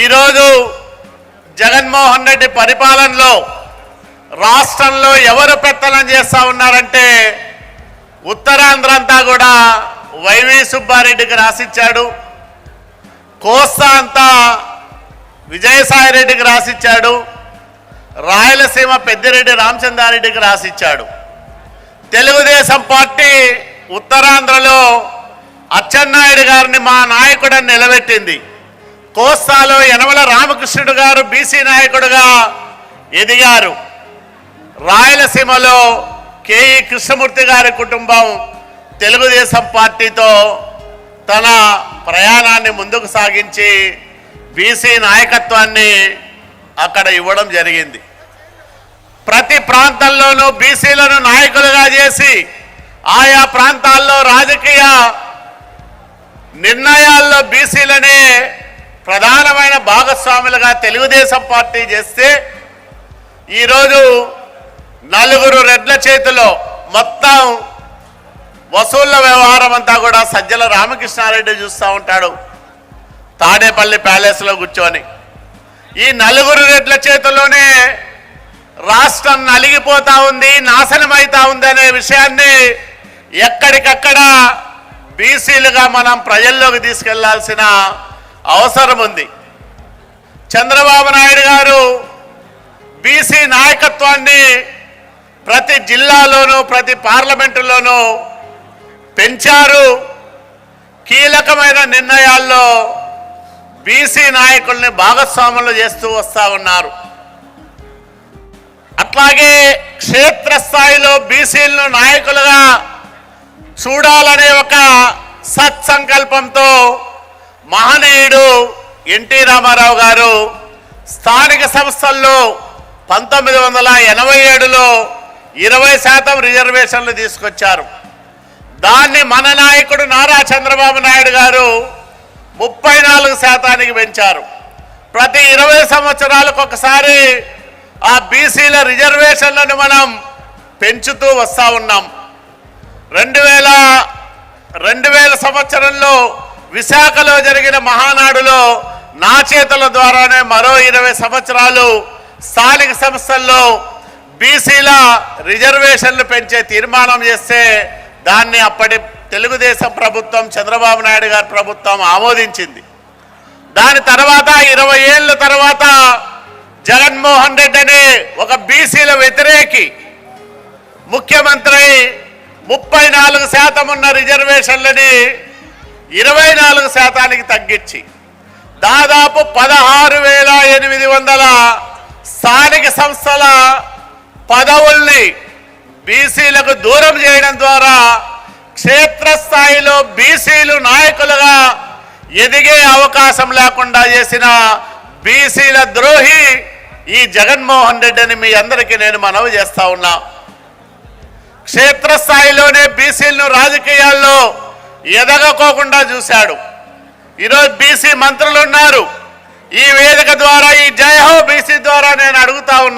ఈరోజు జగన్మోహన్ రెడ్డి పరిపాలనలో రాష్ట్రంలో ఎవరు పెత్తనం చేస్తూ ఉన్నారంటే ఉత్తరాంధ్ర అంతా కూడా వైవి సుబ్బారెడ్డికి రాసిచ్చాడు, కోస్తా అంతా విజయసాయిరెడ్డికి రాసిచ్చాడు, రాయలసీమ పెద్దిరెడ్డి రామచంద్రారెడ్డికి రాసిచ్చాడు. తెలుగుదేశం పార్టీ ఉత్తరాంధ్రలో అచ్చెన్నాయుడు గారిని మా నాయకుడని నిలబెట్టింది. కోస్తాలో యనమల రామకృష్ణుడు గారు బీసీ నాయకుడుగా ఎదిగారు. రాయలసీమలో కేఈ కృష్ణమూర్తి గారి కుటుంబం తెలుగుదేశం పార్టీతో తన ప్రయాణాన్ని ముందుకు సాగించి బీసీ నాయకత్వాన్ని అక్కడ ఇవ్వడం జరిగింది. ప్రతి ప్రాంతంలోనూ బీసీలను నాయకులుగా చేసి ఆయా ప్రాంతాల్లో రాజకీయ నిర్ణయాల్లో బీసీలనే ప్రధానమైన భాగస్వాములుగా తెలుగుదేశం పార్టీ చేస్తే ఈరోజు నలుగురు రెడ్ల చేతిలో మొత్తం వసూళ్ల వ్యవహారం అంతా కూడా సజ్జల రామకృష్ణారెడ్డి చూస్తూ ఉంటాడు తాడేపల్లి ప్యాలెస్లో కూర్చొని. ఈ నలుగురు రెడ్ల చేతిలోనే రాష్ట్రం నలిగిపోతూ ఉంది, నాశనమవుతా ఉంది అనే విషయాన్ని ఎక్కడికక్కడ బీసీలుగా మనం ప్రజల్లోకి తీసుకెళ్లాల్సిన అవసరం ఉంది. చంద్రబాబు నాయుడు గారు బీసీ నాయకత్వాన్ని ప్రతి జిల్లాలోనూ ప్రతి పార్లమెంటులోనూ పెంచారు. కీలకమైన నిర్ణయాల్లో బీసీ నాయకుల్ని భాగస్వాములు చేస్తూ వస్తూ ఉన్నారు. అట్లాగే క్షేత్రస్థాయిలో బీసీలను నాయకులుగా చూడాలనే ఒక సత్సంకల్పంతో మహనీయుడు ఎన్టీ రామారావు గారు స్థానిక సంస్థల్లో 1987లో 20% రిజర్వేషన్లు తీసుకొచ్చారు. దాన్ని మన నాయకుడు నారా చంద్రబాబు నాయుడు గారు 34% పెంచారు. ప్రతి 20 సంవత్సరాలకు ఒకసారి ఆ బీసీల రిజర్వేషన్లను మనం పెంచుతూ వస్తూ ఉన్నాం. 2000 సంవత్సరంలో విశాఖలో జరిగిన మహానాడులో నా చేతుల ద్వారానే మరో 20 సంవత్సరాలు స్థానిక సంస్థల్లో బీసీల రిజర్వేషన్లు పెంచే తీర్మానం చేస్తే దాన్ని అప్పటి తెలుగుదేశం ప్రభుత్వం చంద్రబాబు నాయుడు గారి ప్రభుత్వం ఆమోదించింది. దాని తర్వాత 20 ఏళ్ళ తర్వాత జగన్మోహన్ రెడ్డి అనే ఒక బీసీల వ్యతిరేకి ముఖ్యమంత్రి 34% ఉన్న రిజర్వేషన్లని 24% తగ్గించి దాదాపు 16,800 స్థానిక సంస్థల పదవుల్ని బీసీలకు దూరం చేయడం ద్వారా క్షేత్రస్థాయిలో బీసీలు నాయకులుగా ఎదిగే అవకాశం లేకుండా చేసిన బీసీల ద్రోహి ఈ జగన్మోహన్ రెడ్డి అని మీ అందరికీ నేను మనవి చేస్తా ఉన్నా. క్షేత్రస్థాయిలోనే బీసీలను రాజకీయాల్లో ఎదగకోకుండా చూశాడు. ఈరోజు బీసీ మంత్రులు ఉన్నారు. ఈ వేదిక ద్వారా ఈ జై హో బీసీ ద్వారా నేను అడుగుతా ఉన్నా.